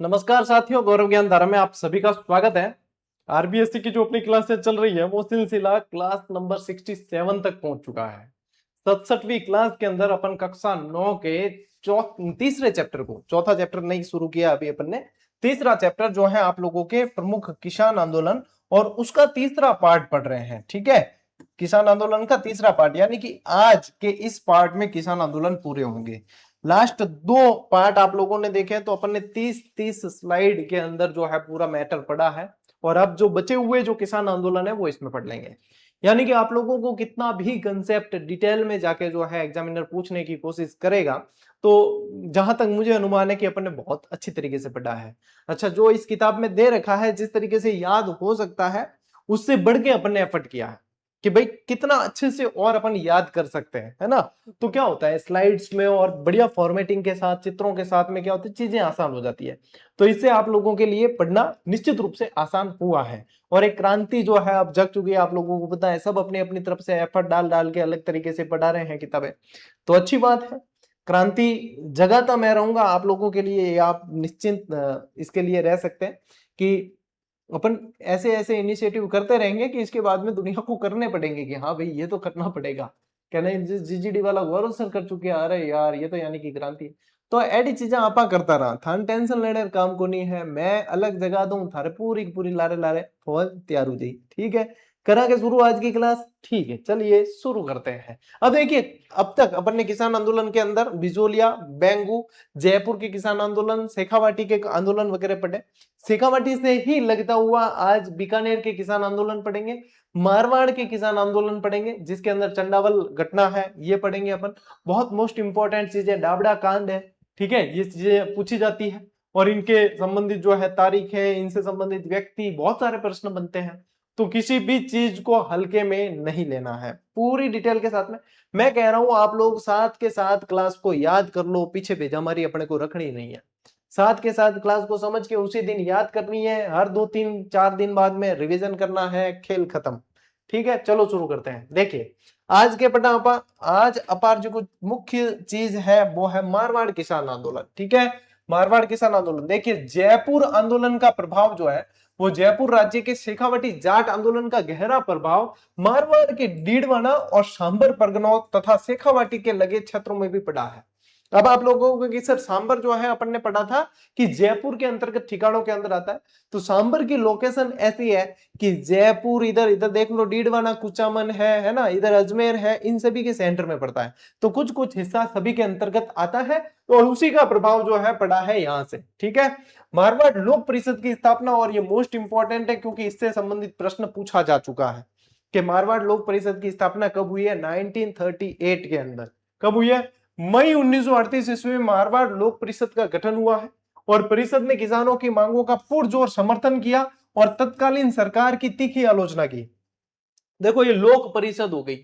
नमस्कार साथियों, गौरव ज्ञान धारा में आप सभी का स्वागत है। आरबीएससी की जो अपनी क्लासें चल रही है वो सिलसिला क्लास नंबर 67 तक पहुंच चुका है। 67वीं क्लास के अंदर अपन कक्षा 9 के तीसरे चैप्टर को, चौथा चैप्टर नहीं शुरू किया अभी अपन ने, तीसरा चैप्टर जो है आप लोगों के प्रमुख किसान आंदोलन और उसका तीसरा पार्ट पढ़ रहे हैं। ठीक है, किसान आंदोलन का तीसरा पार्ट, यानी कि आज के इस पार्ट में किसान आंदोलन पूरे होंगे। लास्ट दो पार्ट आप लोगों ने देखे तो अपन ने 30 स्लाइड के अंदर जो है पूरा मैटर पढ़ा है, और अब जो बचे हुए जो किसान आंदोलन है वो इसमें पढ़ लेंगे। यानी कि आप लोगों को कितना भी कंसेप्ट डिटेल में जाके जो है एग्जामिनर पूछने की कोशिश करेगा, तो जहां तक मुझे अनुमान है कि अपन ने बहुत अच्छी तरीके से पढ़ा है। अच्छा, जो इस किताब में दे रखा है जिस तरीके से याद हो सकता है उससे बढ़ के अपन ने एफर्ट किया है कि भाई कितना अच्छे से और अपन याद कर सकते हैं, है ना। तो क्या होता है स्लाइड्स में और बढ़िया फॉर्मेटिंग के साथ, चित्रों के साथ में क्या होता है, चीजें आसान हो जाती है। तो इससे आप लोगों के लिए पढ़ना निश्चित रूप से आसान हुआ है, और एक क्रांति जो है अब जग चुकी है। आप लोगों को पता है, सब अपनी अपनी तरफ से एफर्ट डाल डाल के अलग तरीके से पढ़ा रहे हैं किताबें, तो अच्छी बात है। क्रांति जगाता मैं रहूंगा आप लोगों के लिए, आप निश्चिंत इसके लिए रह सकते हैं कि अपन ऐसे ऐसे इनिशिएटिव करते रहेंगे कि इसके बाद में दुनिया को करने पड़ेंगे कि हाँ भाई ये तो करना पड़ेगा। कहना जीजीडी वाला गौरव सर कर चुके हैं, अरे यार ये तो यानी कि क्रांति है। तो एडी चीजें आपा करता रहा थान टेंशन लेने काम को नहीं है, मैं अलग जगह दूं थारे पूरी की पूरी लारे लारे फौज तैयार हो जाए। ठीक है, करा के शुरू आज की क्लास। ठीक है, चलिए शुरू करते हैं। अब देखिए, अब तक अपन ने किसान आंदोलन के अंदर बिजोलिया, बेंगू, जयपुर के किसान आंदोलन, शेखावाटी के आंदोलन वगैरह पढ़े। शेखावाटी से ही लगता हुआ आज बीकानेर के किसान आंदोलन पढ़ेंगे, मारवाड़ के किसान आंदोलन पढ़ेंगे जिसके अंदर चंडावल घटना है ये पढ़ेंगे अपन। बहुत मोस्ट इंपॉर्टेंट चीज है डाबड़ा कांड है। ठीक है, ये चीजें पूछी जाती है और इनके संबंधित जो है तारीख है, इनसे संबंधित व्यक्ति, बहुत सारे प्रश्न बनते हैं। तो किसी भी चीज को हल्के में नहीं लेना है, पूरी डिटेल के साथ में। मैं कह रहा हूं आप लोग साथ के साथ क्लास को याद कर लो, पीछे भेजामारी अपने को रखनी नहीं है। साथ के साथ क्लास को समझ के उसी दिन याद करनी है, हर 2 3 4 दिन बाद में रिवीजन करना है, खेल खत्म। ठीक है, चलो शुरू करते हैं। देखिए, आज के पटा आज अपार जो मुख्य चीज है वो है मारवाड़ किसान आंदोलन। ठीक है, मारवाड़ किसान आंदोलन। देखिए, जयपुर आंदोलन का प्रभाव जो है वो जयपुर राज्य के शेखावटी जाट आंदोलन का गहरा प्रभाव मारवाड़ के डीडवाना और सांबर परगनों तथा शेखावाटी के लगे क्षेत्रों में भी पड़ा है। अब आप लोगों को कि सर सांबर जो है अपन ने पढ़ा था कि जयपुर के अंतर्गत ठिकानों के अंदर आता है, तो सांबर की लोकेशन ऐसी है कि जयपुर इधर इधर देख लो, डीडवाना कुचामन है ना, इधर अजमेर है, इन सभी के सेंटर में पड़ता है। तो कुछ कुछ हिस्सा सभी के अंतर्गत आता है, और उसी का प्रभाव जो है पड़ा है यहां से। ठीक है, मारवाड़ लोक परिषद की स्थापना, और ये मोस्ट इंपॉर्टेंट है क्योंकि इससे संबंधित प्रश्न पूछा जा चुका है कि मारवाड़ लोक परिषद की स्थापना कब हुई है। 1938 के अंदर। कब हुई है? मई 1938 ईस्वी में मारवाड़ लोक परिषद का गठन हुआ है, और परिषद ने किसानों की मांगों का पुरजोर समर्थन किया और तत्कालीन सरकार की तीखी आलोचना की। देखो, ये लोक परिषद हो गई,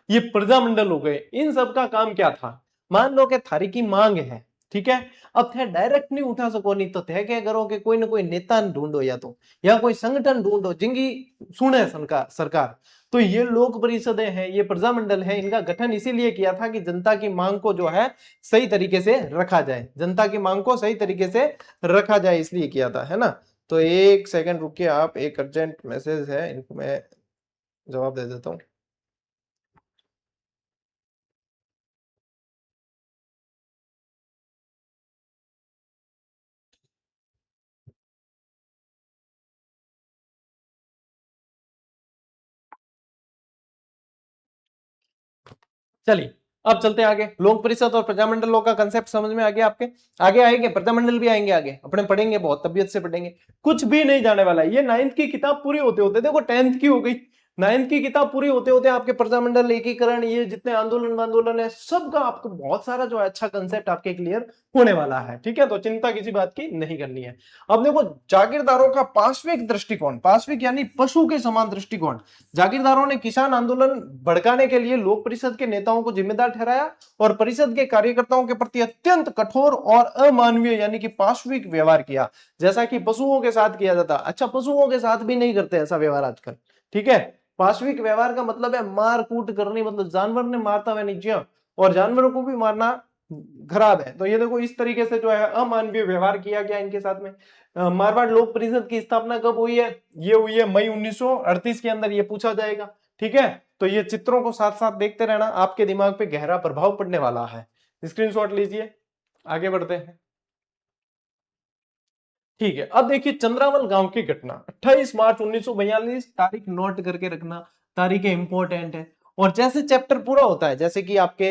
ये प्रजामंडल हो गए, इन सब का काम क्या था? मान लो कि थारी की मांग है, ठीक है, अब थे डायरेक्ट नहीं उठा सको, नहीं तो थे क्या करो कि कोई ना कोई नेता ढूंढो, या कोई संगठन ढूंढो जिनकी सुने सरकार। तो ये लोक परिषदें हैं, ये प्रजामंडल है, इनका गठन इसीलिए किया था कि जनता की मांग को जो है सही तरीके से रखा जाए, जनता की मांग को सही तरीके से रखा जाए, इसलिए किया था, है ना। तो एक सेकंड रुकिए आप, एक अर्जेंट मैसेज है, इनको मैं जवाब दे देता हूँ। चलिए, अब चलते हैं आगे। लोक परिषद और प्रजामंडलों का कंसेप्ट समझ में आ गया आपके? आगे आएंगे प्रजामंडल भी आएंगे, आगे अपने पढ़ेंगे, बहुत तबियत से पढ़ेंगे, कुछ भी नहीं जाने वाला है। ये 9th की किताब पूरी होते होते, देखो 10th की हो गई, 9th की किताब पूरी होते होते आपके प्रजामंडल, एकीकरण, ये जितने आंदोलन है सबका आपको बहुत सारा जो है अच्छा कंसेप्ट आपके क्लियर होने वाला है। ठीक है, तो चिंता किसी बात की नहीं करनी है। अब देखो, जागीरदारों का पाश्विक दृष्टिकोण, पाश्विक यानी पशु के समान दृष्टिकोण। जागीरदारों ने किसान आंदोलन भड़काने के लिए लोक परिषद के नेताओं को जिम्मेदार ठहराया और परिषद के कार्यकर्ताओं के प्रति अत्यंत कठोर और अमानवीय यानी कि पाश्विक व्यवहार किया, जैसा कि पशुओं के साथ किया जाता। अच्छा, पशुओं के साथ भी नहीं करते ऐसा व्यवहार आजकल। ठीक है, पाश्विक व्यवहार का मतलब है मार कूट करनी, मतलब जानवर ने मारता हुआ नहीं जिया, और जानवरों को भी मारना खराब है। तो ये देखो इस तरीके से जो है अमानवीय व्यवहार किया गया इनके साथ में। मारवाड़ लोक परिषद की स्थापना कब हुई है? ये हुई है मई 1938 के अंदर, ये पूछा जाएगा। ठीक है, तो ये चित्रों को साथ साथ देखते रहना, आपके दिमाग पे गहरा प्रभाव पड़ने वाला है। स्क्रीनशॉट लीजिए, आगे बढ़ते हैं। ठीक है, अब देखिए चंद्रावल गांव की घटना 28 मार्च 1942, तारीख नोट करके रखना, तारीखें इंपॉर्टेंट है। और जैसे चैप्टर पूरा होता है, जैसे कि आपके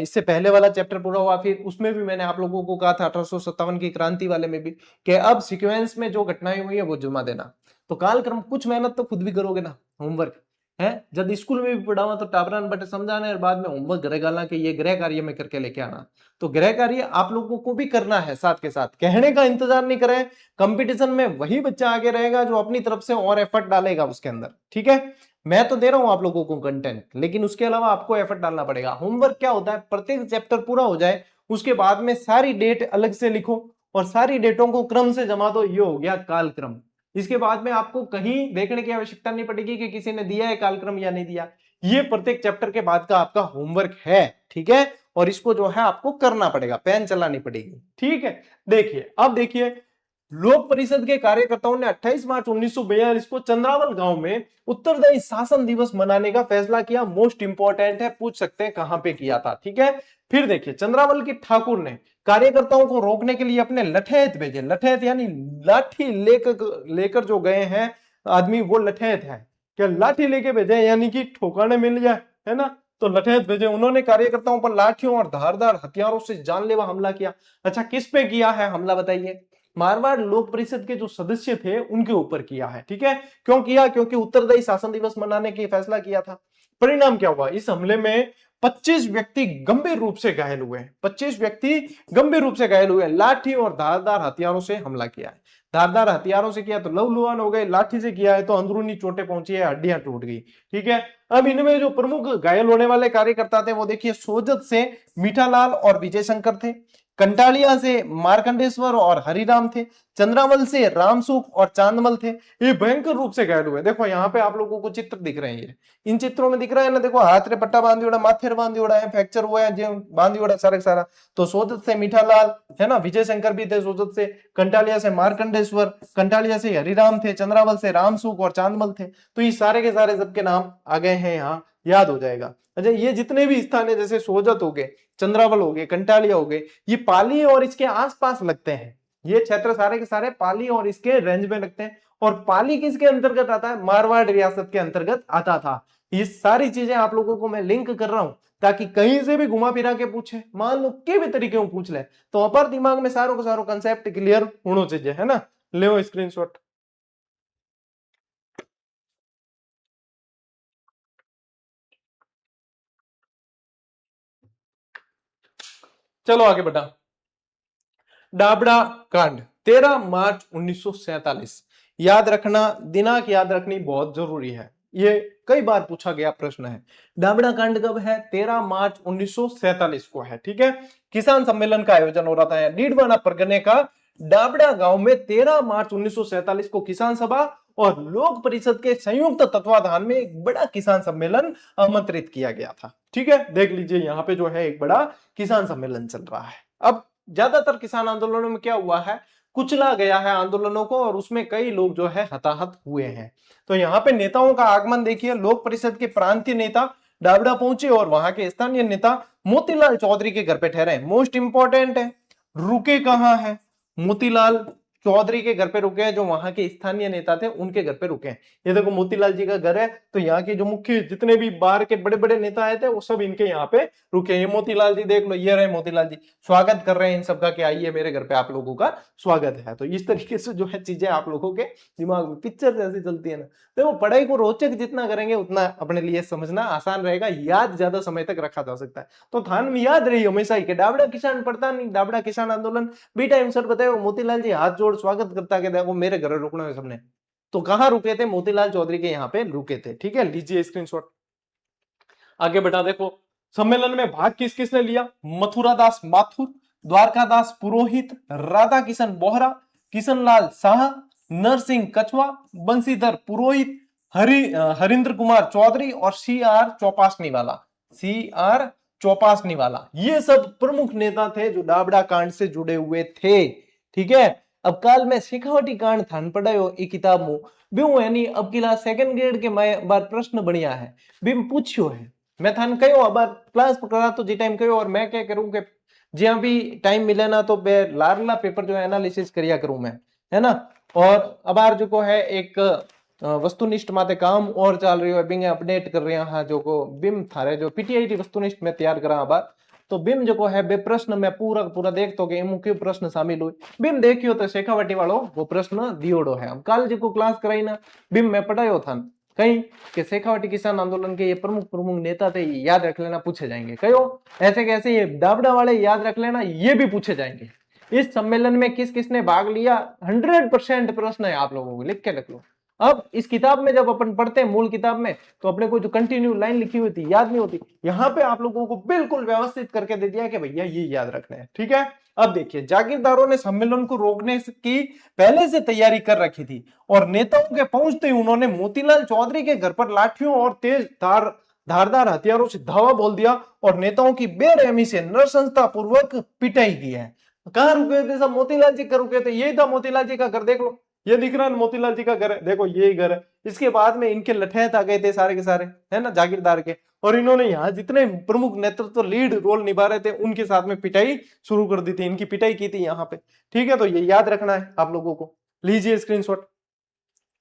इससे पहले वाला चैप्टर पूरा हुआ, फिर उसमें भी मैंने आप लोगों को कहा था 1857 की क्रांति वाले में भी कि अब सीक्वेंस में जो घटनाएं हुई है वो जमा देना। तो कालक्रम, कुछ मेहनत तो खुद भी करोगे ना, होमवर्क है। जब स्कूल में भी पढ़ावा तो टाबरान बटे समझाना है, बाद में होमवर्क घरे गाला के ये गृह कार्य में करके लेके आना। तो गृह कार्य आप लोगों को भी करना है साथ के साथ, कहने का इंतजार नहीं करें। कंपटीशन में वही बच्चा आगे रहेगा जो अपनी तरफ से और एफर्ट डालेगा उसके अंदर। ठीक है, मैं तो दे रहा हूं आप लोगों को कंटेंट, लेकिन उसके अलावा आपको एफर्ट डालना पड़ेगा। होमवर्क क्या होता है, प्रत्येक चैप्टर पूरा हो जाए उसके बाद में सारी डेट अलग से लिखो और सारी डेटों को क्रम से जमा दो। ये हो गया कालक्रम। इसके बाद में आपको कहीं देखने की आवश्यकता नहीं पड़ेगी कि किसी ने दिया है कालक्रम या नहीं दिया। ये प्रत्येक चैप्टर के बाद का आपका होमवर्क है। ठीक है, और इसको जो है आपको करना पड़ेगा, पेन चलानी पड़ेगी। ठीक है, देखिए अब देखिए, लोक परिषद के कार्यकर्ताओं ने 28 मार्च 1942 को चंद्रावल गांव में उत्तरदायी शासन दिवस मनाने का फैसला किया। मोस्ट इंपॉर्टेंट है, पूछ सकते हैं कहां पे किया था। ठीक है, फिर देखिए चंद्रावल के ठाकुर ने कार्यकर्ताओं को रोकने के लिए अपने लठैत भेजे। लठैत यानी लाठी लेकर जो गए हैं आदमी, वो लठैत है। क्या लाठी लेके भेजे यानी कि ठोकाने मिल जाए, है ना? तो लठैत भेजे। उन्होंने कार्यकर्ताओं पर लाठियों और धारदार हथियारों से जानलेवा हमला किया। अच्छा, किस पे किया है हमला बताइए? मारवाड़ लोक परिषद के जो सदस्य थे उनके ऊपर किया है। ठीक है, क्यों किया? क्योंकि उत्तरदायी शासन दिवस मनाने की फैसला किया था। परिणाम क्या हुआ? इस हमले में 25 व्यक्ति गंभीर रूप से घायल हुए। 25 व्यक्ति गंभीर रूप से घायल हुए। लाठी और धारदार हथियारों से हमला किया है। धारदार हथियारों से किया तो लहूलुहान हो गए, लाठी से किया है तो अंदरूनी चोटें पहुंची है, हड्डियां टूट गई। ठीक है, अब इनमें जो प्रमुख घायल होने वाले कार्यकर्ता थे वो देखिए, सोजत से मीठालाल और विजय शंकर थे, कंटालिया से मार्कंडेश्वर और हरिराम थे, चंद्रावल से रामसुख और चांदमल थे। ये भयंकर रूप से घायल हुए। देखो यहाँ पे आप लोगों को चित्र दिख रहे हैं, इन चित्रों में दिख रहा है ना, देखो हाथ रे पट्टा बांधी उड़ा, माथे बांधी उड़ा है, फ्रैक्चर हुआ है जो बांधी उड़ा सारा सारा। तो सोजत से मीठालाल है ना, विजय शंकर भी थे सोजत से, कंटालिया से मार्कंडेश्वर, कंटालिया से हरिराम थे, चंद्रावल से रामसुख और चांदमल थे। तो ये सारे के सारे सबके नाम आ गए हैं, यहाँ याद हो जाएगा। अच्छा, ये जितने भी स्थान है, जैसे सोजत हो गए, चंद्रावल हो गए, कंटालिया हो गए, ये पाली और इसके आसपास लगते हैं। ये क्षेत्र सारे के सारे पाली और इसके रेंज में लगते हैं। और पाली किसके अंतर्गत आता है? मारवाड़ रियासत के अंतर्गत आता था। ये सारी चीजें आप लोगों को मैं लिंक कर रहा हूं ताकि कहीं से भी घुमा फिरा के पूछे, मान लो के भी तरीके में पूछ ले, तो अपर दिमाग में सारों को सारो कंसेप्ट क्लियर होना चाहिए, है ना? ले स्क्रीनशॉट। चलो आगे बढ़ा। डाबड़ा कांड 13 मार्च 1947। याद रखना, दिनांक याद रखनी बहुत जरूरी है, ये कई बार पूछा गया प्रश्न है। डाबड़ा कांड कब है? 13 मार्च 1947 को है। ठीक है, किसान सम्मेलन का आयोजन हो रहा था डीडवाना परगने का डाबड़ा गांव में 13 मार्च 1947 को किसान सभा और लोक परिषद के संयुक्त तत्वाधान में एक बड़ा किसान सम्मेलन आमंत्रित किया गया था। ठीक है, देख लीजिए यहाँ पे जो है एक बड़ा किसान सम्मेलन चल रहा है। अब ज्यादातर किसान आंदोलनों में क्या हुआ है, कुचला गया है आंदोलनों को, और उसमें कई लोग जो है हताहत हुए हैं। तो यहाँ पे नेताओं का आगमन देखिए, लोक परिषद के प्रांतीय नेता डाबड़ा पहुंचे और वहां के स्थानीय नेता मोतीलाल चौधरी के घर पे ठहरे। मोस्ट इंपॉर्टेंट है, रुके कहां है? मोतीलाल चौधरी के घर पे रुके हैं, जो वहां के स्थानीय नेता थे उनके घर पे रुके हैं। ये देखो मोतीलाल जी का घर है, तो यहाँ के जो मुख्य जितने भी बाहर के बड़े बड़े नेता आए थे वो सब इनके यहाँ पे रुके। ये मोतीलाल जी देख लो, ये रहे मोतीलाल जी, स्वागत कर रहे हैं इन सबका कि आइए मेरे घर पे, आप लोगों का स्वागत है। तो इस तरीके से जो है चीजें आप लोगों के दिमाग में पिक्चर जैसी चलती है ना। देखो पढ़ाई को रोचक जितना करेंगे उतना अपने लिए समझना आसान रहेगा, याद ज्यादा समय तक रखा जा सकता है। तो ध्यान में याद रही हमेशा ही कि डाबड़ा किसान पढ़ता नहीं, डाबड़ा किसान आंदोलन बीटा सर बताए। मोतीलाल जी हाथ जोड़ स्वागत करता के देखो मेरे घर रुकना है सबने। तो कहां रुके थे? मोतीलाल चौधरी के यहाँ पे रुके थे। ठीक है, लीजिए स्क्रीनशॉट, आगे बढ़ा। देखो सम्मेलन में भाग किस किसने लिया? मथुरा दास माथुर, द्वारका दास पुरोहित, राधा किशन बोहरा, किशन लाल शाह, नरसिंह कछवा, बंशीधर पुरोहित, हरिंद्र कुमार चौधरी और सी आर चौपासनी वाला। सी आर चौपासनी वाला, ये सब प्रमुख नेता थे जो दाबड़ा कांड से जुड़े हुए थे। ठीक है, अब काल में शेखावटी कांड थान पढ़ायो ई किताब में बिऊ यानी अब किला सेकंड ग्रेड के बार प्रश्न बढ़िया है बिम पूछ्यो है। मैं थान कहो अब क्लास करा तो जी टाइम कहो, और मैं क्या करूं कि ज्यादा भी टाइम मिले ना तो लारला पेपर जो है एनालिसिस करिया करूं मैं, है ना। और अब जो को है एक वस्तुनिष्ठ माते काम और चल रही है बिंगे अपडेट कर रहे हैं जो को बिम थारे जो पीटीआईटी वस्तुनिष्ठ में तैयार करा बार तो बिम जो है बे प्रश्न में पूरा पूरा देख तो इमु क्यों प्रश्न शामिल हुए बिम देखियो तो शेखावटी वालों वो प्रश्न दियोड़ो है। हम कल जो क्लास कराई ना बिम में पढ़ायो था कहीं कि शेखावटी किसान आंदोलन के ये प्रमुख प्रमुख नेता थे, ये याद रख लेना, पूछे जाएंगे। कहो ऐसे कैसे ये दाबड़ा वाले याद रख लेना, ये भी पूछे जाएंगे। इस सम्मेलन में किस किसने भाग लिया 100% प्रश्न है, आप लोगों को लिख के रख लो। अब इस किताब में जब अपन पढ़ते हैं मूल किताब में तो अपने को जो कंटिन्यू लाइन लिखी हुई थी याद नहीं होती, यहाँ पे आप लोगों को बिल्कुल व्यवस्थित करके दे दिया कि भैया ये याद रखना है। ठीक है, अब देखिए जागीरदारों ने सम्मेलन को रोकने की पहले से तैयारी कर रखी थी और नेताओं के पहुंचते ही उन्होंने मोतीलाल चौधरी के घर पर लाठियों और तेज धारदार हथियारों से धावा बोल दिया और नेताओं की बेरहमी से नरसंस्था पूर्वक पिटाई की है। कहां रुके थे सब? मोतीलाल जी का रुके थे। यही था मोतीलाल जी का घर, देख लो ये दिख रहा है मोतीलाल जी का घर है, देखो यही घर है। इसके बाद में इनके लठैत आ गए थे सारे के सारे, है ना, जागीरदार के, और इन्होंने यहाँ जितने प्रमुख नेतृत्व लीड रोल निभा रहे थे उनके साथ में पिटाई शुरू कर दी थी, इनकी पिटाई की थी यहाँ पे। ठीक है, तो ये याद रखना है आप लोगों को। लीजिए स्क्रीनशॉट।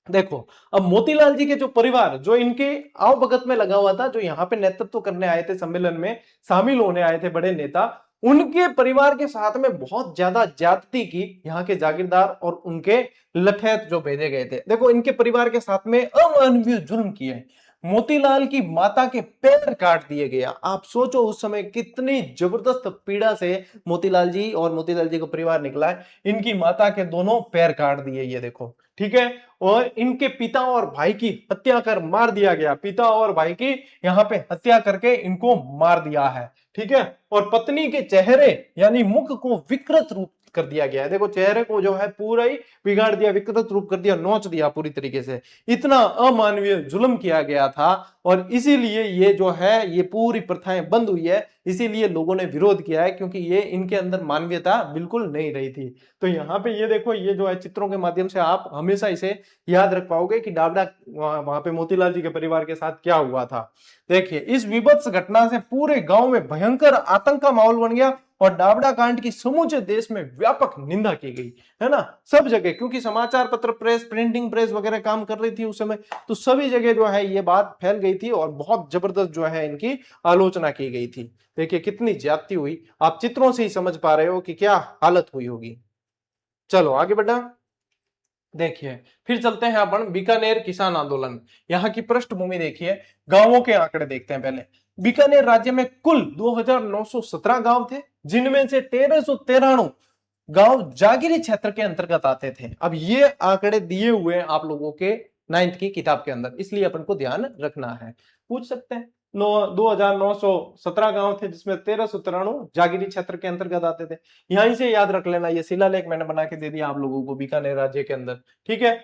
देखो अब मोतीलाल जी के जो परिवार जो इनके आवभगत में लगा हुआ था, जो यहाँ पे नेतृत्व करने आए थे, सम्मेलन में शामिल होने आए थे बड़े नेता, उनके परिवार के साथ में बहुत ज्यादा ज्यादती की यहाँ के जागीरदार और उनके लठैत जो भेजे गए थे। देखो इनके परिवार के साथ में अमानवीय जुल्म किए। मोतीलाल की माता के पैर काट दिए गया। आप सोचो उस समय कितनी जबरदस्त पीड़ा से मोतीलाल जी और मोतीलाल जी का परिवार निकला है। इनकी माता के दोनों पैर काट दिए, ये देखो। ठीक है, और इनके पिता और भाई की हत्या कर मार दिया गया। पिता और भाई की यहाँ पे हत्या करके इनको मार दिया है। ठीक है, और पत्नी के चेहरे यानी मुख को विकृत रूप कर दिया गया है। देखो चेहरे को जो है पूरा ही बिगाड़ दिया, विकृत रूप कर दिया, नोच दिया पूरी तरीके से। इतना अमानवीय जुल्म किया गया था और इसीलिए ये जो है ये पूरी प्रथाएं बंद हुई है। इसीलिए लोगों ने विरोध किया है क्योंकि ये इनके अंदर मानवीयता बिल्कुल नहीं रही थी। तो यहाँ पे ये देखो, ये जो है चित्रों के माध्यम से आप हमेशा इसे याद रख पाओगे कि दाबड़ा वहां पे मोतीलाल जी के परिवार के साथ क्या हुआ था। देखिए इस विभत्स घटना से पूरे गांव में भयंकर आतंक का माहौल बन गया और दाबड़ा कांड की समूचे देश में व्यापक निंदा की गई, है ना, सब जगह। क्योंकि समाचार पत्र, प्रेस, प्रिंटिंग प्रेस वगैरह काम कर रही थी उस समय, तो सभी जगह जो है ये बात फैल गई थी और बहुत जबरदस्त जो है इनकी आलोचना की गई थी। देखिए कितनी ज्यादती हुई, आप चित्रों से ही समझ पा रहे हो कि क्या हालत हुई होगी। चलो आगे बढ़ा। देखिए फिर चलते हैं अपन बीकानेर किसान आंदोलन। यहाँ की पृष्ठभूमि देखिए, गांवों के आंकड़े देखते हैं पहले। बीकानेर राज्य में कुल 2917 गांव थे, जिनमें से 1393 गांव जागीरी क्षेत्र के अंतर्गत आते थे। अब ये आंकड़े दिए हुए हैं आप लोगों के 9th की किताब के अंदर, इसलिए अपन को ध्यान रखना है। पूछ सकते हैं 2917 गांव थे जिसमें 1393 जागीरी क्षेत्र के अंतर्गत आते थे। यहीं से याद रख लेना, ये शिलालेख मैंने बना के दे दिया आप लोगों को बीकानेर राज्य के अंदर। ठीक है,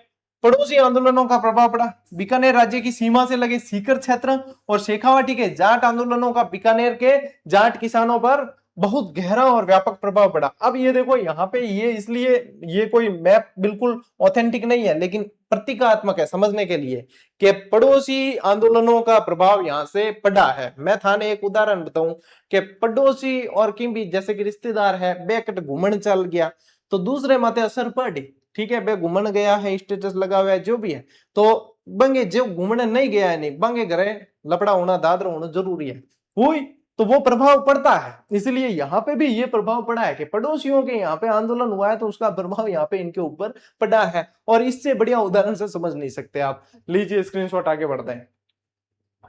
पड़ोसी आंदोलनों का प्रभाव पड़ा। बीकानेर राज्य की सीमा से लगे सीकर क्षेत्र और शेखावाटी के जाट आंदोलनों का बीकानेर के जाट किसानों पर बहुत गहरा और व्यापक प्रभाव पड़ा। अब ये देखो यहाँ पे ये इसलिए ये कोई मैप बिल्कुल ऑथेंटिक नहीं है लेकिन प्रतीकात्मक है समझने के लिए कि पड़ोसी आंदोलनों का प्रभाव यहाँ से पड़ा है। मैं थाने एक उदाहरण बताऊं कि पड़ोसी और किम भी जैसे कि रिश्तेदार है बेकट घूमन चल गया तो दूसरे माथे असर पड़ी। ठीक है, बे घूमन गया है, स्टेटस लगा हुआ है, जो भी है, तो बंगे जो घूमने नहीं गया है नहीं बंगे घरे लपड़ा होना दादरा होना जरूरी है हुई तो वो प्रभाव पड़ता है। इसलिए यहाँ पे भी ये प्रभाव पड़ा है कि पड़ोसियों के यहाँ पे आंदोलन हुआ है तो उसका प्रभाव यहाँ पे इनके ऊपर पड़ा है और इससे बढ़िया उदाहरण से समझ नहीं सकते आप। लीजिए स्क्रीनशॉट, आगे बढ़ते हैं।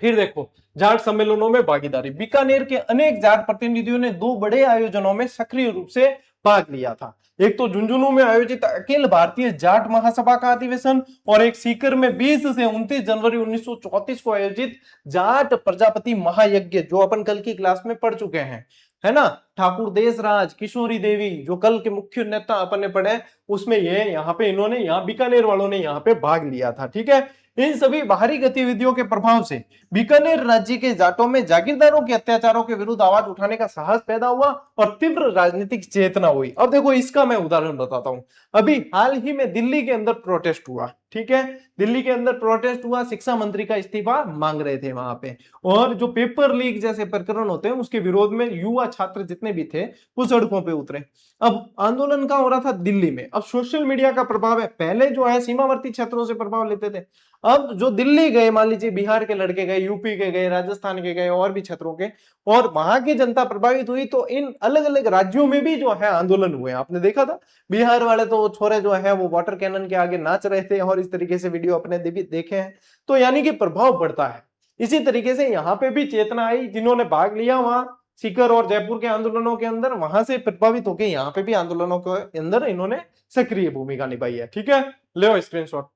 फिर देखो जाट सम्मेलनों में भागीदारी। बीकानेर के अनेक जाट प्रतिनिधियों ने 2 बड़े आयोजनों में सक्रिय रूप से भाग लिया था। एक तो झुंझुनू में आयोजित अखिल भारतीय जाट महासभा का अधिवेशन और एक सीकर में 20 से 29 जनवरी 1934 को आयोजित जाट प्रजापति महायज्ञ, जो अपन कल की क्लास में पढ़ चुके हैं, है ना। ठाकुर देशराज, किशोरी देवी, जो कल के मुख्य नेता अपन ने पढ़े, उसमें ये यहाँ पे इन्होंने यहाँ बीकानेर वालों ने यहाँ पे भाग लिया था। ठीक है, इन सभी बाहरी गतिविधियों के प्रभाव से बीकानेर राज्य के जाटों में जागीरदारों के अत्याचारों के विरुद्ध आवाज उठाने का साहस पैदा हुआ और तीव्र राजनीतिक चेतना हुई। अब देखो इसका मैं उदाहरण बताता हूं। अभी हाल ही में दिल्ली के अंदर प्रोटेस्ट हुआ, ठीक है, दिल्ली के अंदर प्रोटेस्ट हुआ, शिक्षा मंत्री का इस्तीफा मांग रहे थे वहां पे, और जो पेपर लीक जैसे प्रकरण होते हैं उसके विरोध में युवा छात्र जितने भी थे वो सड़कों पे उतरे। अब आंदोलन कहां हो रहा था? दिल्ली में। अब सोशल मीडिया का प्रभाव है, पहले जो है सीमावर्ती क्षेत्रों से प्रभाव लेते थे, अब जो दिल्ली गए, मान लीजिए बिहार के लड़के गए, यूपी के गए, राजस्थान के गए, और भी क्षेत्रों के, और वहां की जनता प्रभावित हुई, तो इन अलग अलग राज्यों में भी जो है आंदोलन हुए। आपने देखा था बिहार वाले तो छोरे जो है वो वाटर कैनन के आगे नाच रहे थे, और इस तरीके से वीडियो अपने देखे हैं। तो यानी कि प्रभाव पड़ता है। इसी तरीके से यहाँ पे भी चेतना आई, जिन्होंने भाग लिया वहां सीकर और जयपुर के आंदोलनों के अंदर, वहां से प्रभावित होकर यहाँ पे भी आंदोलनों के अंदर इन्होंने सक्रिय भूमिका निभाई है। ठीक है, ले स्क्रीनशॉट।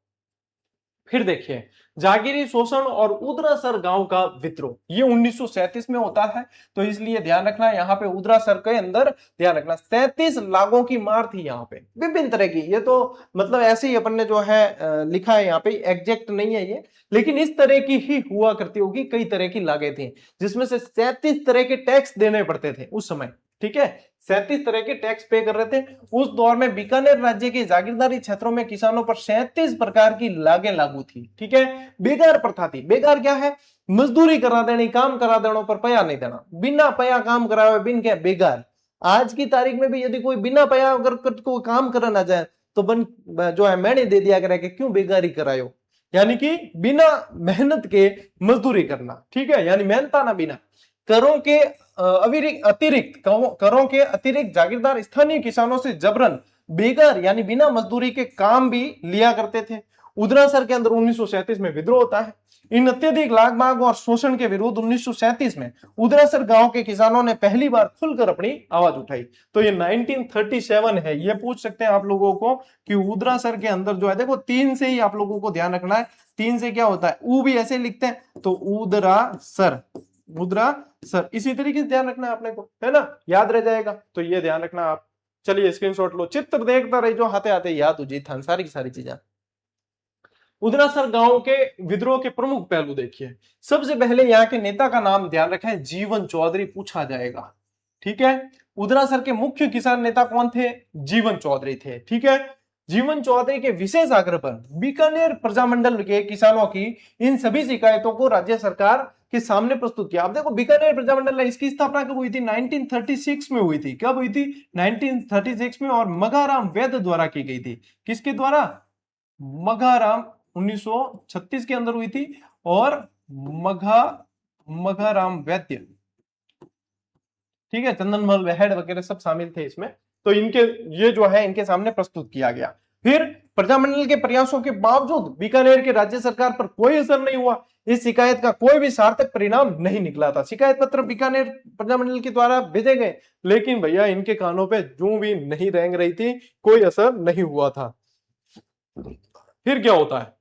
फिर देखिए जागीरी शोषण और उदरासर गांव का विद्रोह, ये 1937 में होता है, तो इसलिए ध्यान रखना यहाँ पे उदरासर के अंदर, ध्यान रखना 37 लाखों की मार थी यहाँ पे, विभिन्न तरह की। ये तो मतलब ऐसे ही अपन ने जो है लिखा है यहाँ पे, एग्जैक्ट नहीं है ये, लेकिन इस तरह की ही हुआ करती होगी। कई तरह की लागें थी जिसमें से 37 तरह के टैक्स देने पड़ते थे उस समय। ठीक है, 37 तरह के टैक्स पे कर रहे थे उस दौर में। बीकानेर राज्य के जागीरदारी क्षेत्रों में किसानों पर 37 प्रकार की लागें लागू थी। ठीक है, बेगार प्रथा थी। बेगार क्या है? मजदूरी करा देनी, काम करा देने पर पया नहीं देना, बिना पया काम करावे बिन क्या बेगार। आज की तारीख में भी यदि कोई बिना पया अगर कोई काम करना जाए तो बन जो है मैंने दे दिया करे कि क्यों बेगारी करायो, यानी कि बिना मेहनत के मजदूरी करना। ठीक है, यानी मेहनता ना बिना करों के अतिरिक्त करों के अतिरिक्त जागीरदार स्थानीय किसानों से जबरन बेगार यानी बिना मजदूरी के काम भी लिया करते थे। उदरासर के अंदर 1937 में विद्रोह होता है। इन अत्यधिक लागमाग और शोषण के विरुद्ध 1937 में उदरासर गांव के किसानों ने पहली बार खुलकर अपनी आवाज उठाई। तो ये 1937 है। ये पूछ सकते हैं आप लोगों को कि उदरासर के अंदर जो है, देखो 3 से ही आप लोगों को ध्यान रखना है। 3 से क्या होता है? ऊ भी ऐसे लिखते हैं, तो उदरासर, उदरासर, इसी तरीके से ध्यान रखना है आपने को, है ना, याद रह जाएगा। तो ये ध्यान रखना आप। चलिए स्क्रीनशॉट लो, चित्र देखता रही जो हाथे आते याद हो जी था सारी की सारी चीजें। उदरासर गांव के विद्रोह के प्रमुख पहलू देखिए। सबसे पहले यहाँ के नेता का नाम ध्यान रखें, जीवन चौधरी पूछा जाएगा। ठीक है, उदरासर के मुख्य किसान नेता कौन थे? जीवन चौधरी थे। ठीक है, जीवन चौधरी के विशेष आग्रह पर बीकानेर प्रजामंडल के किसानों की इन सभी शिकायतों को राज्य सरकार के सामने प्रस्तुत किया। अब देखो बीकानेर प्रजामंडल है, इसकी स्थापना कब हुई थी? 1936 में हुई थी। कब हुई थी? 1936 में, और मघाराम वैद्य द्वारा की गई थी। किसके द्वारा? मघाराम, 1936 के अंदर हुई थी, और मघाराम वैद्य, ठीक है, चंदनमल वहड़ वगैरह सब शामिल थे इसमें। तो इनके ये जो है इनके सामने प्रस्तुत किया गया। फिर प्रजामंडल के प्रयासों के बावजूद बीकानेर के राज्य सरकार पर कोई असर नहीं हुआ। इस शिकायत का कोई भी सार्थक परिणाम नहीं निकला था। शिकायत पत्र बीकानेर प्रजामंडल के द्वारा भेजे गए, लेकिन भैया इनके कानों पे जूं भी नहीं रेंग रही थी, कोई असर नहीं हुआ था। फिर क्या होता है?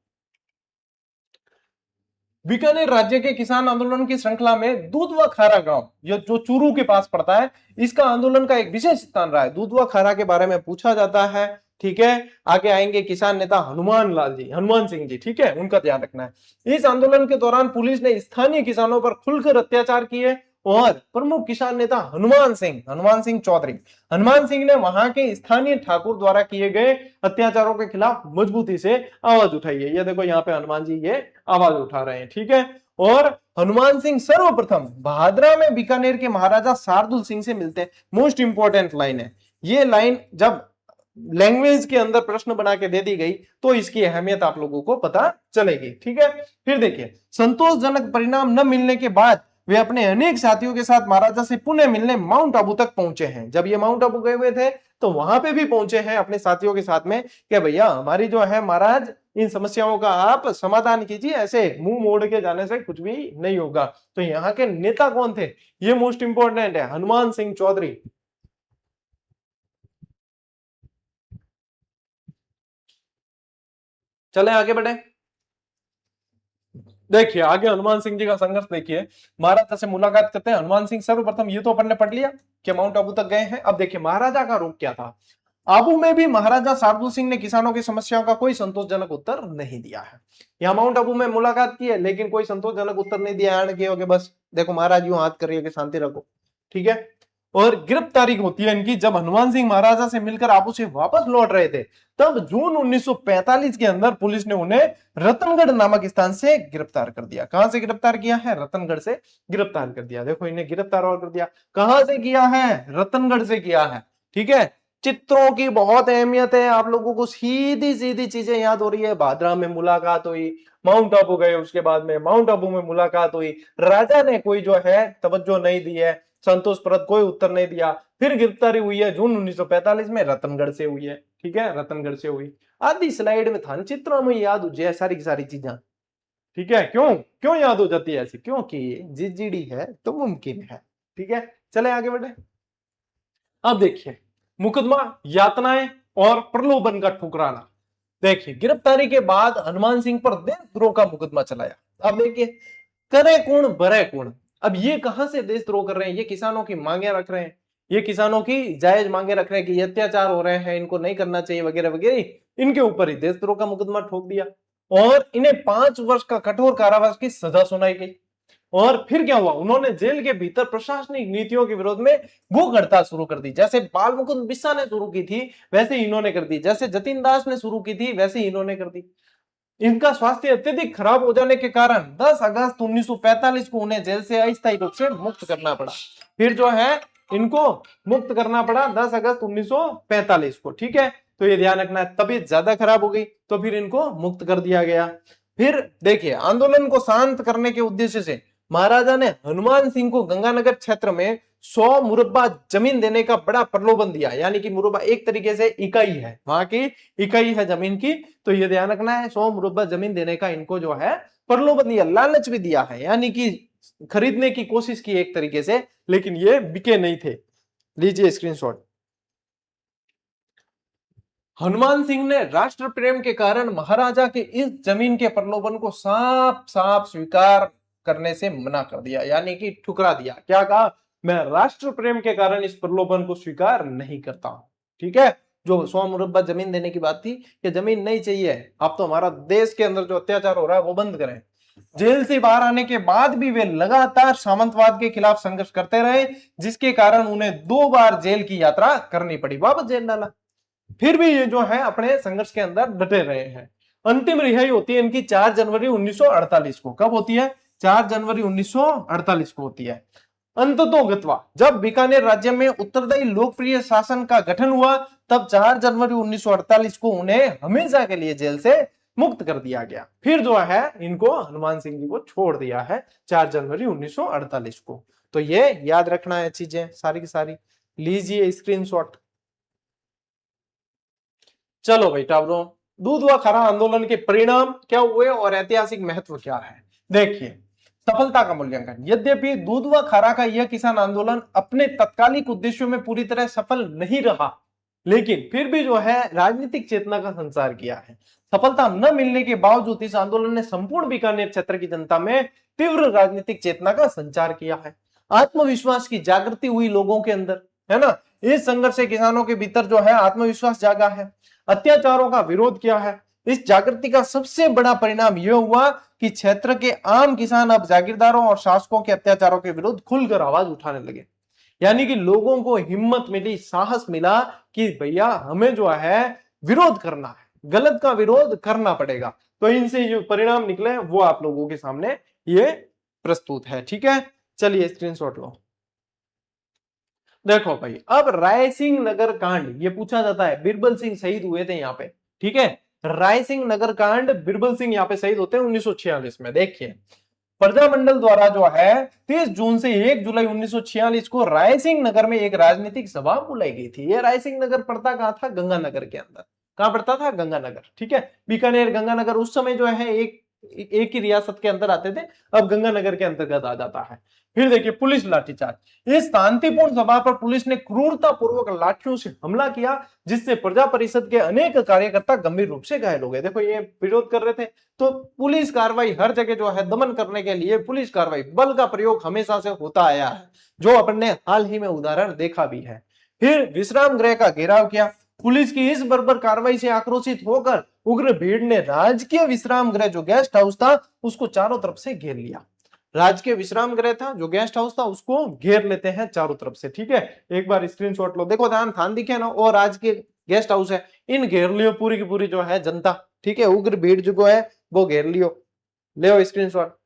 बीकानेर राज्य के किसान आंदोलन की श्रृंखला में दूधवा खारा गांव, जो चूरू के पास पड़ता है, इसका आंदोलन का एक विशेष स्थान रहा है। दूधवा खारा के बारे में पूछा जाता है। ठीक है, आगे आएंगे किसान नेता हनुमान सिंह जी, ठीक है, उनका ध्यान रखना है। इस आंदोलन के दौरान पुलिस ने स्थानीय किसानों पर खुलकर अत्याचार किए, और प्रमुख किसान नेता हनुमान सिंह चौधरी, हनुमान सिंह ने वहां के स्थानीय ठाकुर द्वारा किए गए अत्याचारों के खिलाफ मजबूती से आवाज उठाई है। ये देखो यहाँ पे हनुमान जी ये आवाज उठा रहे हैं। ठीक है, और हनुमान सिंह सर्वप्रथम भादरा में बीकानेर के महाराजा शार्दुल सिंह से मिलते हैं। मोस्ट इंपॉर्टेंट लाइन है ये लाइन, जब लैंग्वेज के अंदर प्रश्न बना के दे दी गई तो इसकी अहमियत आप लोगों को पता चलेगी। ठीक है, फिर देखिए, संतोषजनक परिणाम न मिलने के बाद वे अपने अनेक साथियों के साथ महाराजा से पुनः मिलने माउंट आबू तक पहुंचे हैं। जब ये माउंट आबू गए हुए थे तो वहां पे भी पहुंचे हैं अपने साथियों के साथ में, कि भैया हमारी जो है महाराज इन समस्याओं का आप समाधान कीजिए, ऐसे मुंह मोड़ के जाने से कुछ भी नहीं होगा। तो यहाँ के नेता कौन थे? ये मोस्ट इंपॉर्टेंट है, हनुमान सिंह चौधरी। चले आगे बढ़े। देखिए आगे हनुमान सिंह जी का संघर्ष देखिए। महाराजा से मुलाकात करते हैं हनुमान सिंह। सर्वप्रथम ये तो अपन ने पढ़ लिया कि माउंट आबू तक गए हैं। अब देखिए महाराजा का रूप क्या था। आबू में भी महाराजा शार्दुल सिंह ने किसानों की समस्याओं का कोई संतोषजनक उत्तर नहीं दिया है। यहाँ माउंट आबू में मुलाकात की है लेकिन कोई संतोषजनक उत्तर नहीं दिया है कि बस देखो महाराज यूं हाथ करिए कि शांति रखो, ठीक है। और गिरफ्तारी होती है इनकी जब हनुमान सिंह महाराजा से मिलकर आबू से वापस लौट रहे थे, तब जून 1945 के अंदर पुलिस ने उन्हें रतनगढ़ नामक स्थान से गिरफ्तार कर दिया। कहां से गिरफ्तार किया है? रतनगढ़ से गिरफ्तार कर दिया। देखो इन्हें गिरफ्तार और कर दिया। कहां से किया है? रतनगढ़ से किया है, ठीक है। चित्रों की बहुत अहमियत है, आप लोगों को सीधी सीधी चीजें याद हो रही है। भादरा में मुलाकात हुई, माउंट आबू गए, उसके बाद में माउंट आबू में मुलाकात हुई, राजा ने कोई जो है तवज्जो नहीं दी है, संतोषप्रद कोई उत्तर नहीं दिया, फिर गिरफ्तारी हुई है जून 1945 में, रतनगढ़ से हुई है, ठीक है, रतनगढ़ से हुई। आधी स्लाइड में था, चित्रों में याद हो जाए सारी की सारी चीजें, ठीक है। क्यों क्यों याद हो जाती है ऐसी? क्योंकि जीजीडी है तो मुमकिन है, ठीक है। चले आगे बढ़े। अब देखिए मुकदमा, यातनाएं और प्रलोभन का ठुकराना। देखिए गिरफ्तारी के बाद हनुमान सिंह पर देशद्रोह का मुकदमा चलाया। अब देखिए करे कौन बरे कौन। अब ये कहां से देशद्रोह कर रहे हैं? ये किसानों की मांगे रख रहे हैं, ये किसानों की जायज मांगे रख रहे हैं कि ये अत्याचार हो रहे हैं, इनको नहीं करना चाहिए वगैरह वगैरह। इनके ऊपर ही देशद्रोह का मुकदमा ठोक दिया और इन्हें 5 वर्ष का कठोर कारावास की सजा सुनाई गई। और फिर क्या हुआ? उन्होंने जेल के भीतर प्रशासनिक नीतियों के विरोध में भूख हड़ताल शुरू कर दी। जैसे बाल मुकुंद बिस्सा ने शुरू की थी वैसे ही इन्होंने कर दी, जैसे जतिन दास ने शुरू की थी वैसे ही इन्होंने कर दी। इनका स्वास्थ्य अत्यधिक खराब हो जाने के कारण 10 अगस्त 1945 को उन्हें जेल से अस्थायी रूप से मुक्त करना पड़ा। फिर जो है इनको मुक्त करना पड़ा 10 अगस्त 1945 को, ठीक है। तो ये ध्यान रखना है, तबीयत ज्यादा खराब हो गई तो फिर इनको मुक्त कर दिया गया। फिर देखिए आंदोलन को शांत करने के उद्देश्य से महाराजा ने हनुमान सिंह को गंगानगर क्षेत्र में 100 मुरब्बा जमीन देने का बड़ा प्रलोभन दिया। यानी कि मुरब्बा एक तरीके से इकाई है, वहां की इकाई है जमीन की, तो ये ध्यान रखना है। 100 मुरब्बा जमीन देने का इनको जो है प्रलोभन दिया, लालच भी दिया है, यानी कि खरीदने की कोशिश की एक तरीके से, लेकिन ये बिके नहीं थे। लीजिए स्क्रीनशॉट। हनुमान सिंह ने राष्ट्र प्रेम के कारण महाराजा के इस जमीन के प्रलोभन को साफ साफ स्वीकार करने से मना कर दिया, यानी कि ठुकरा दिया। क्या कहा? मैं राष्ट्र प्रेम के कारण इस प्रलोभन को स्वीकार नहीं करता हूं, ठीक है। जो 100 मुरब्बा जमीन देने की बात थी कि जमीन नहीं चाहिए, आप तो हमारा देश के अंदर जो अत्याचार हो रहा है वो बंद करें। जेल से बाहर आने के बाद भी वे लगातार सामंतवाद के खिलाफ संघर्ष करते रहे, जिसके कारण उन्हें 2 बार जेल की यात्रा करनी पड़ी, वापस जेल डाला। फिर भी ये जो है अपने संघर्ष के अंदर डटे रहे हैं। अंतिम रिहाई होती है इनकी 4 जनवरी 1948 को। कब होती है? 4 जनवरी 1948 को होती है। अंततोगत्वा जब बीकानेर राज्य में उत्तरदायी लोकप्रिय शासन का गठन हुआ, तब 4 जनवरी 1948 को उन्हें हमेशा के लिए जेल से मुक्त कर दिया गया। फिर जो है इनको हनुमान सिंह जी को छोड़ दिया है 4 जनवरी 1948 को। तो ये याद रखना है चीजें सारी की सारी। लीजिए स्क्रीनशॉट। चलो भाई टावरों, दूध व खारा आंदोलन के परिणाम क्या हुए और ऐतिहासिक महत्व क्या है? देखिए सफलता का मूल्यांकन। यद्यपि दूध व खारा का यह किसान आंदोलन अपने तत्कालिक उद्देश्यों में पूरी तरह सफल नहीं रहा, लेकिन फिर भी जो है राजनीतिक चेतना का संचार किया है। सफलता न मिलने के बावजूद इस आंदोलन ने संपूर्ण बीकानेर क्षेत्र की जनता में तीव्र राजनीतिक चेतना का संचार किया है। आत्मविश्वास की जागृति हुई लोगों के अंदर, है ना। इस संघर्ष से किसानों के भीतर जो है आत्मविश्वास जागा है, अत्याचारों का विरोध किया है। इस जागृति का सबसे बड़ा परिणाम यह हुआ कि क्षेत्र के आम किसान अब जागीरदारों और शासकों के अत्याचारों के विरुद्ध खुलकर आवाज उठाने लगे। यानी कि लोगों को हिम्मत मिली, साहस मिला कि भैया हमें जो है विरोध करना है, गलत का विरोध करना पड़ेगा। तो इनसे जो परिणाम निकले वो आप लोगों के सामने ये प्रस्तुत है, ठीक है। चलिए स्क्रीनशॉट लो। देखो भाई अब रायसिंह नगर कांड ये पूछा जाता है। बिरबल सिंह शहीद हुए थे यहाँ पे, ठीक है। रायसिंह नगर कांड, बिरबल सिंह यहाँ पे शहीद होते हैं 1946 में। देखिए प्रजामंडल द्वारा जो है 30 जून से 1 जुलाई 1946 को रायसिंह नगर में एक राजनीतिक सभा बुलाई गई थी। ये रायसिंह नगर पड़ता कहां था? गंगानगर के अंदर। कहां पड़ता था? गंगानगर, ठीक है। बीकानेर गंगानगर उस समय जो है एक ही रियासत के अंदर आते थे, अब गंगानगर के अंतर्गत आ जाता है। फिर देखिए पुलिस लाठीचार्ज। इस शांतिपूर्ण सभा पर पुलिस ने क्रूरता पूर्वक लाठियों से हमला किया, जिससे प्रजा परिषद के अनेक कार्यकर्ता गंभीर रूप से घायल हो गए। देखो ये विरोध कर रहे थे, तो पुलिस कार्रवाई हर जगह जो है दमन करने के लिए पुलिस कार्रवाई, बल का प्रयोग हमेशा से होता आया है, जो अपन ने हाल ही में उदाहरण देखा भी है। फिर विश्राम गृह का घेराव किया। पुलिस की इस बर्बर कार्रवाई से आक्रोशित होकर उग्र भीड़ ने राजकीय विश्राम गृह जो गेस्ट हाउस था उसको चारों तरफ से घेर लिया। राजकीय विश्राम गृह था जो गेस्ट हाउस था उसको घेर लेते हैं चारों तरफ से। ठीक है, एक बार स्क्रीनशॉट लो, देखो ध्यान दिखे ना, और राजकीय गेस्ट हाउस है, इन घेर लियो पूरी की पूरी जो है जनता। ठीक है, उग्र भीड़ जो है वो घेर लियो, ले स्क्रीनशॉट।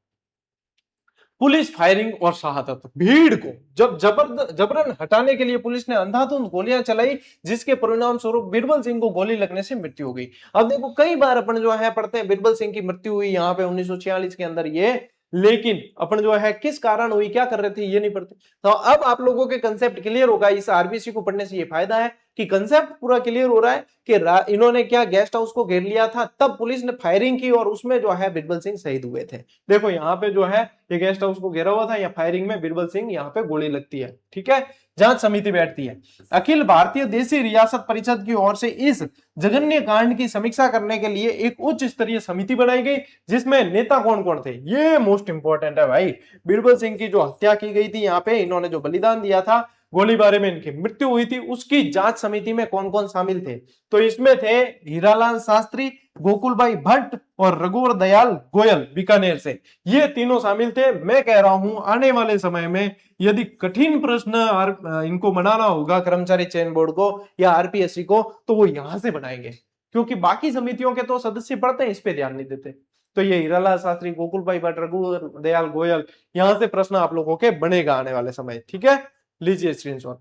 पुलिस फायरिंग और शहादत, भीड़ को जब जबरन हटाने के लिए पुलिस ने अंधाधुंध गोलियां चलाई, जिसके परिणाम स्वरूप बीरबल सिंह को गोली लगने से मृत्यु हो गई। अब देखो कई बार अपन जो है पढ़ते हैं बीरबल सिंह की मृत्यु हुई यहाँ पे 1946 के अंदर ये, लेकिन अपन जो है किस कारण हुई क्या कर रहे थे ये नहीं पढ़ते। तो अब आप लोगों के कंसेप्ट क्लियर होगा, इस आरबीसी को पढ़ने से ये फायदा है कि कंसेप्ट पूरा क्लियर हो रहा है कि इन्होंने क्या गेस्ट हाउस को घेर लिया था, तब पुलिस ने फायरिंग की और उसमें जो है बीरबल सिंह शहीद हुए थे। देखो यहाँ पे जो है ये गेस्ट हाउस को घेरा हुआ था, या फायरिंग में बीरबल सिंह यहाँ पे गोली लगती है। ठीक है, जांच समिति बैठती है। अखिल भारतीय देशी रियासत परिषद की ओर से इस जघन्य कांड की समीक्षा करने के लिए एक उच्च स्तरीय समिति बनाई गई, जिसमें नेता कौन कौन थे, ये मोस्ट इंपॉर्टेंट है भाई। बीरबल सिंह की जो हत्या की गई थी यहाँ पे, इन्होंने जो बलिदान दिया था, गोलीबारी में इनकी मृत्यु हुई थी, उसकी जांच समिति में कौन कौन शामिल थे, तो इसमें थे हीरालाल शास्त्री, गोकुलभाई भट्ट और रघुवर दयाल गोयल बीकानेर से, ये तीनों शामिल थे। मैं कह रहा हूं आने वाले समय में यदि कठिन प्रश्न इनको बनाना होगा कर्मचारी चयन बोर्ड को या आरपीएससी को, तो वो यहां से बनाएंगे, क्योंकि बाकी समितियों के तो सदस्य पढ़ते हैं, इस पे ध्यान नहीं देते। तो ये हीरालाल शास्त्री, गोकुलभाई भट्ट, रघुवर दयाल गोयल, यहां से प्रश्न आप लोगों के बनेगा आने वाले समय। ठीक है, लीजिए स्क्रीनशॉट।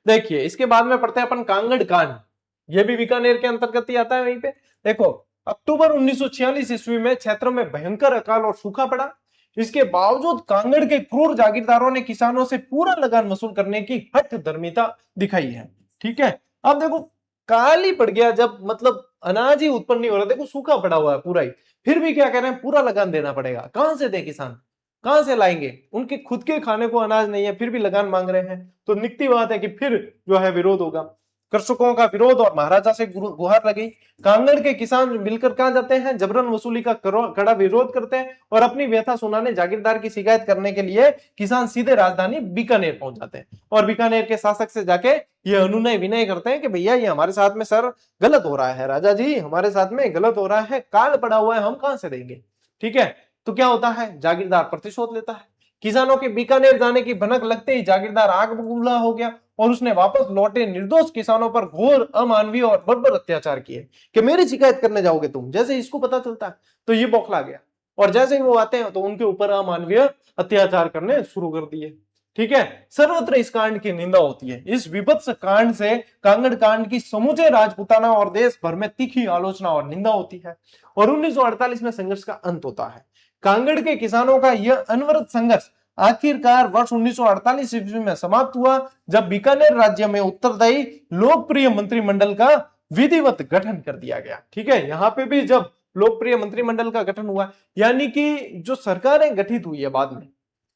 देखिए इसके बाद में पढ़ते हैं अपन कांगड़ कांड, ये भी बीकानेर के अंतर्गत ही आता है। वहीं पे देखो अक्टूबर 1946 ईस्वी में क्षेत्र में भयंकर अकाल और सूखा पड़ा। इसके बावजूद कांगड़ के क्रूर जागीरदारों ने किसानों से पूरा लगान वसूल करने की हठ धर्मिता दिखाई है। ठीक है, अब देखो काल ही पड़ गया, जब मतलब अनाज ही उत्पन्न नहीं हो रहा, देखो सूखा पड़ा हुआ है पूरा ही, फिर भी क्या कह रहे हैं पूरा लगान देना पड़ेगा। कहां से दे किसान, कहां से लाएंगे, उनके खुद के खाने को अनाज नहीं है, फिर भी लगान मांग रहे हैं, तो निकती बात है कि फिर जो है विरोध होगा। कृषकों का विरोध और महाराजा से गुहार लगी। कांगड़ के किसान मिलकर कहां जाते हैं, जबरन वसूली का कड़ा विरोध करते हैं और अपनी व्यथा सुनाने जागीरदार की शिकायत करने के लिए किसान सीधे राजधानी बीकानेर पहुंच जाते हैं और बीकानेर के शासक से जाके ये अनुनय विनय करते हैं कि भैया ये हमारे साथ में सर गलत हो रहा है, राजा जी हमारे साथ में गलत हो रहा है, काल पड़ा हुआ है, हम कहां से देंगे। ठीक है, तो क्या होता है, जागीरदार प्रतिशोध लेता है। किसानों के बीकानेर जाने की भनक लगते ही जागीरदार आग बबूला हो गया और उसने वापस लौटे निर्दोष किसानों पर घोर अमानवीय और बर्बर अत्याचार किए कि मेरी शिकायत करने जाओगे तुम। जैसे इसको पता चलता है तो ये बौखला गया और जैसे ही वो आते हैं तो उनके ऊपर अमानवीय अत्याचार करने शुरू कर दिए। ठीक है, सर्वत्र इस कांड की निंदा होती है। इस विभत्स कांड से कांगड़ कांड की समूचे राजपुताना और देश भर में तीखी आलोचना और निंदा होती है और 1948 में संघर्ष का अंत होता है। कांगड़ के किसानों का यह अनवरत संघर्ष आखिरकार वर्ष 1948 ईस्वी में समाप्त हुआ, जब बीकानेर राज्य में उत्तरदायी लोकप्रिय मंत्रिमंडल का विधिवत गठन कर दिया गया। ठीक है, यहाँ पे भी जब लोकप्रिय मंत्रिमंडल का गठन हुआ, यानी कि जो सरकारें गठित हुई है बाद में,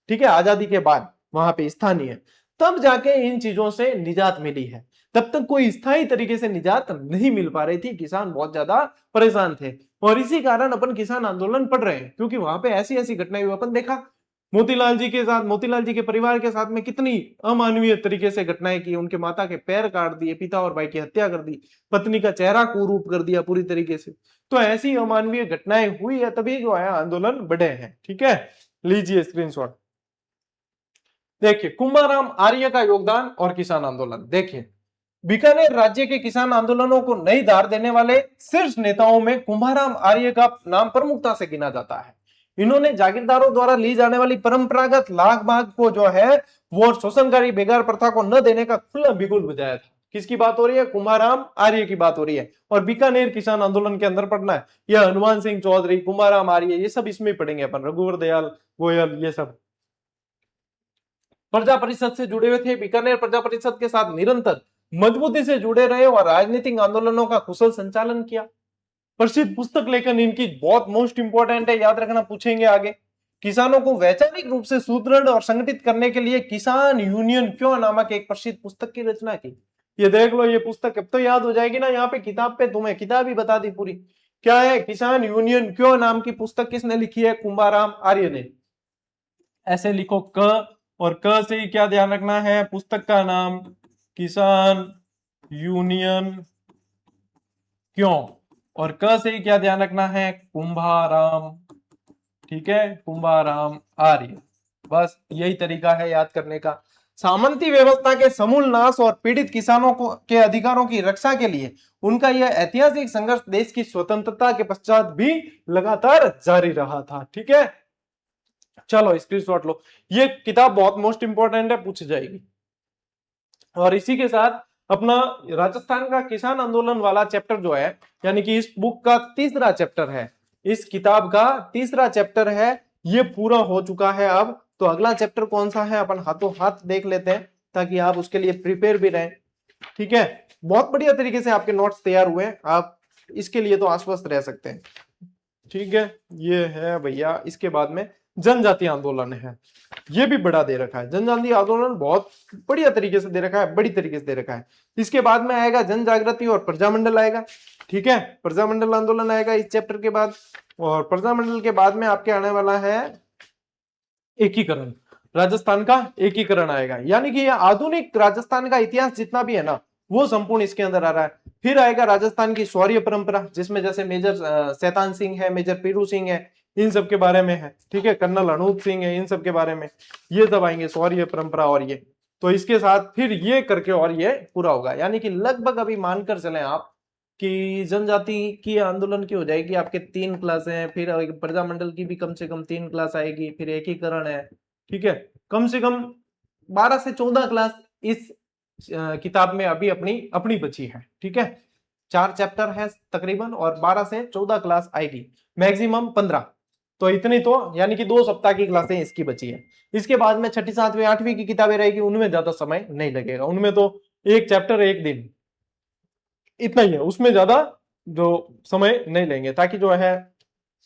ठीक है, आजादी के बाद वहां पे स्थानीय, तब जाके इन चीजों से निजात मिली है। तब तक कोई स्थायी तरीके से निजात नहीं मिल पा रही थी, किसान बहुत ज्यादा परेशान थे और इसी कारण अपन किसान आंदोलन पढ़ रहे हैं, क्योंकि वहां पे ऐसी ऐसी घटनाएं हुई। अपन देखा मोतीलाल जी के साथ, मोतीलाल जी के परिवार के साथ में कितनी अमानवीय तरीके से घटनाएं की, उनके माता के पैर काट दिए, पिता और भाई की हत्या कर दी, पत्नी का चेहरा कुरूप कर दिया पूरी तरीके से। तो ऐसी अमानवीय घटनाएं हुई है, तभी जो है आंदोलन बढ़े हैं। ठीक है, लीजिए स्क्रीनशॉट। देखिए कुंभाराम आर्य का योगदान और किसान आंदोलन। देखिए बीकानेर राज्य के किसान आंदोलनों को नई धार देने वाले शीर्ष नेताओं में कुंभाराम आर्य का नाम प्रमुखता से गिना जाता है। इन्होंने जागीरदारों द्वारा ली जाने वाली परंपरागत लाख भाग को जो है वो शोषणकारी बेगार प्रथा को न देने का खुला बिगुल बजाया था। किसकी बात हो रही है, कुंभाराम आर्य की बात हो रही है। और बीकानेर किसान आंदोलन के अंदर पढ़ना है, यह हनुमान सिंह चौधरी, कुंभाराम आर्य, ये सब इसमें पढ़ेंगे अपन, रघुवर दयाल गोयल, ये सब प्रजा परिषद से जुड़े हुए थे। बीकानेर प्रजा परिषद के साथ निरंतर मजबूती से जुड़े रहे और राजनीतिक आंदोलनों का कुशल संचालन किया। प्रसिद्ध पुस्तक लेखन इनकी बहुत मोस्ट इंपोर्टेंट है, याद रखना, पूछेंगे आगे। किसानों को वैचारिक रूप से सुदृढ़ और संगठित करने के लिए किसान यूनियन क्यों नामक एक प्रसिद्ध पुस्तक की रचना की। ये देख लो, ये पुस्तक अब तो याद हो जाएगी ना, यहाँ पे किताब पे तुम्हें किताब ही बता दी पूरी। क्या है, किसान यूनियन क्यों नाम की पुस्तक किसने लिखी है, कुंभाराम आर्य ने। ऐसे लिखो क, और क से ही क्या ध्यान रखना है, पुस्तक का नाम किसान यूनियन क्यों, और क से क्या ध्यान रखना है, कुंभाराम, ठीक है, कुंभाराम आर्य। बस यही तरीका है याद करने का। सामंती व्यवस्था के समूल नाश और पीड़ित किसानों को के अधिकारों की रक्षा के लिए उनका यह ऐतिहासिक संघर्ष देश की स्वतंत्रता के पश्चात भी लगातार जारी रहा था। ठीक है, चलो स्क्रीनशॉट लो, ये किताब बहुत मोस्ट इंपॉर्टेंट है, पूछी जाएगी। और इसी के साथ अपना राजस्थान का किसान आंदोलन वाला चैप्टर जो है, यानी कि इस बुक का तीसरा चैप्टर है, इस किताब का तीसरा चैप्टर है, ये पूरा हो चुका है। अब तो अगला चैप्टर कौन सा है अपन हाथों हाथ देख लेते हैं, ताकि आप उसके लिए प्रिपेयर भी रहें। ठीक है, बहुत बढ़िया तरीके से आपके नोट्स तैयार हुए हैं, आप इसके लिए तो आश्वस्त रह सकते हैं। ठीक है, ये है भैया, इसके बाद में जनजातीय आंदोलन है, ये भी बड़ा दे रखा है, जनजातीय आंदोलन बहुत बढ़िया तरीके से दे रखा है, बड़ी तरीके से दे रखा है। इसके बाद में आएगा जन जागृति और प्रजामंडल आएगा। ठीक है, प्रजामंडल आंदोलन आएगा इस चैप्टर के बाद, और प्रजामंडल के बाद में आपके आने वाला है एकीकरण, राजस्थान का एकीकरण आएगा, यानी कि आधुनिक राजस्थान का इतिहास जितना भी है ना, वो संपूर्ण इसके अंदर आ रहा है। फिर आएगा राजस्थान की शौर्य परंपरा, जिसमें जैसे मेजर शैतान सिंह है, मेजर पीरू सिंह है, इन सब के बारे में है। ठीक है, कर्नल अनूप सिंह है, इन सब के बारे में ये सब आएंगे, शौर्य परंपरा। और ये तो इसके साथ फिर ये करके और ये पूरा होगा, यानी कि लगभग अभी मानकर चले आप कि जनजाति की आंदोलन की हो जाएगी आपके 3 क्लास हैं, फिर प्रजामंडल की भी कम से कम 3 क्लास आएगी, फिर एकीकरण है। ठीक है, कम से कम 12 से 14 क्लास इस किताब में अभी अपनी अपनी बची है। ठीक है, 4 चैप्टर है तकरीबन, और 12 से 14 क्लास आएगी, मैक्सिमम 15, तो इतनी तो यानी कि 2 सप्ताह की क्लासें इसकी बची है। इसके बाद में 6ठी 7वीं 8वीं की किताबें रहेगी, उनमें ज्यादा समय नहीं लगेगा, उनमें तो एक चैप्टर एक दिन, इतना ही है, उसमें ज्यादा जो समय नहीं लेंगे, ताकि जो है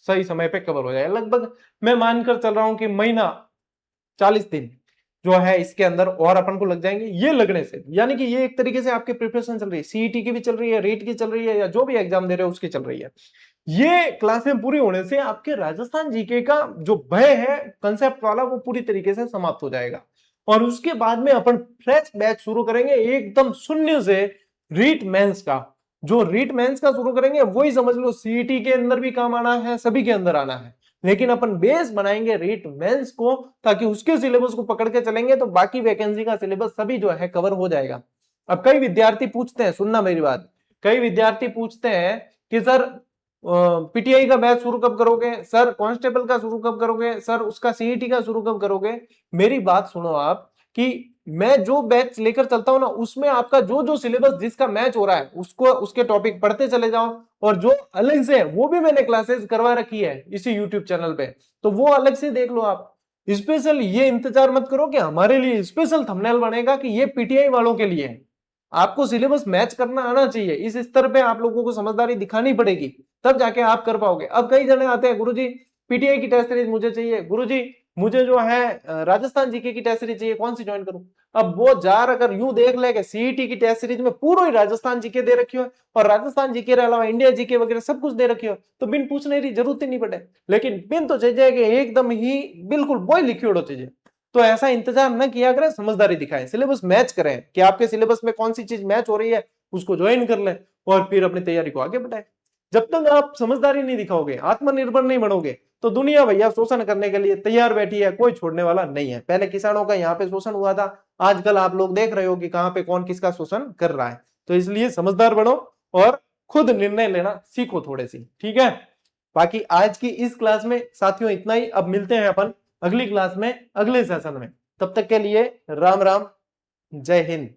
सही समय पे कवर हो जाए। लगभग मैं मानकर चल रहा हूं कि महीना 40 दिन जो है इसके अंदर और अपन को लग जाएंगे, ये लगने से, यानी कि ये एक तरीके से आपकी प्रिपरेशन चल रही है, सीईटी की भी चल रही है, रीट की चल रही है, या जो भी एग्जाम दे रहे हो उसकी चल रही है। ये क्लासें पूरी होने से आपके राजस्थान जीके का जो भय है कंसेप्ट वाला, वो पूरी तरीके से समाप्त हो जाएगा। और उसके बाद में अपन फ्रेश बैच शुरू करेंगे एकदम शून्य से, रीट मेंस का, जो रीट मेंस का शुरू करेंगे वही समझ लो सीईटी के अंदर भी काम आना है, सभी के अंदर आना है, लेकिन अपन बेस बनाएंगे रीट मेंस को, ताकि उसके सिलेबस को पकड़ के चलेंगे तो बाकी वैकेंसी का सिलेबस सभी जो है कवर हो जाएगा। अब कई विद्यार्थी पूछते हैं, सुनना मेरी बात, कई विद्यार्थी पूछते हैं कि सर पीटीआई का बैच शुरू कब करोगे, सर कांस्टेबल का शुरू कब करोगे, सर उसका सीईटी का शुरू कब करोगे। मेरी बात सुनो आप, कि मैं जो बैच लेकर चलता हूं ना, उसमें आपका जो जो सिलेबस जिसका मैच हो रहा है उसको उसके टॉपिक पढ़ते चले जाओ, और जो अलग से है वो भी मैंने क्लासेस करवा रखी है इसी यूट्यूब चैनल पे, तो वो अलग से देख लो आप। स्पेशल ये इंतजार मत करो कि हमारे लिए स्पेशल थंबनेल बनेगा कि ये पीटीआई वालों के लिए है। आपको सिलेबस मैच करना आना चाहिए, इस स्तर पे आप लोगों को समझदारी दिखानी पड़ेगी, तब जाके आप कर पाओगे। अब कई जने आते हैं, गुरुजी पीटीआई की टेस्ट सीरीज मुझे चाहिए, गुरुजी मुझे जो है राजस्थान जीके की टेस्ट सीरीज चाहिए, कौन सी ज्वाइन करूं। अब वो जार अगर यूं देख ले कि सीईटी की टेस्ट सीरीज में पूरा ही राजस्थान जीके दे रखी हो, और राजस्थान जीके के अलावा इंडिया जीके वगैरह सब कुछ दे रखी हो, तो बिन पूछने की जरूरत ही नहीं पड़े। लेकिन बिन तो चाहिए कि एकदम ही बिल्कुल बोई लिखी हो चाहिए, तो ऐसा इंतजार न किया करें, समझदारी दिखाएं, सिलेबस मैच करें कि आपके सिलेबस में कौन सी चीज मैच हो रही है उसको ज्वाइन कर लें, और फिर अपनी तैयारी को आगे बढ़ाएं। जब तक आप समझदारी नहीं दिखाओगे, आत्मनिर्भर नहीं बनोगे, तो दुनिया भैया शोषण करने के लिए तैयार बैठी है, कोई छोड़ने वाला नहीं है। पहले किसानों का यहाँ पे शोषण हुआ था, आजकल आप लोग देख रहे हो कि कहां पे कौन किसका शोषण कर रहा है। तो इसलिए समझदार बनो और खुद निर्णय लेना सीखो थोड़े सी। ठीक है, बाकी आज की इस क्लास में साथियों इतना ही। अब मिलते हैं अपन अगली क्लास में, अगले सेशन में। तब तक के लिए राम राम, जय हिंद।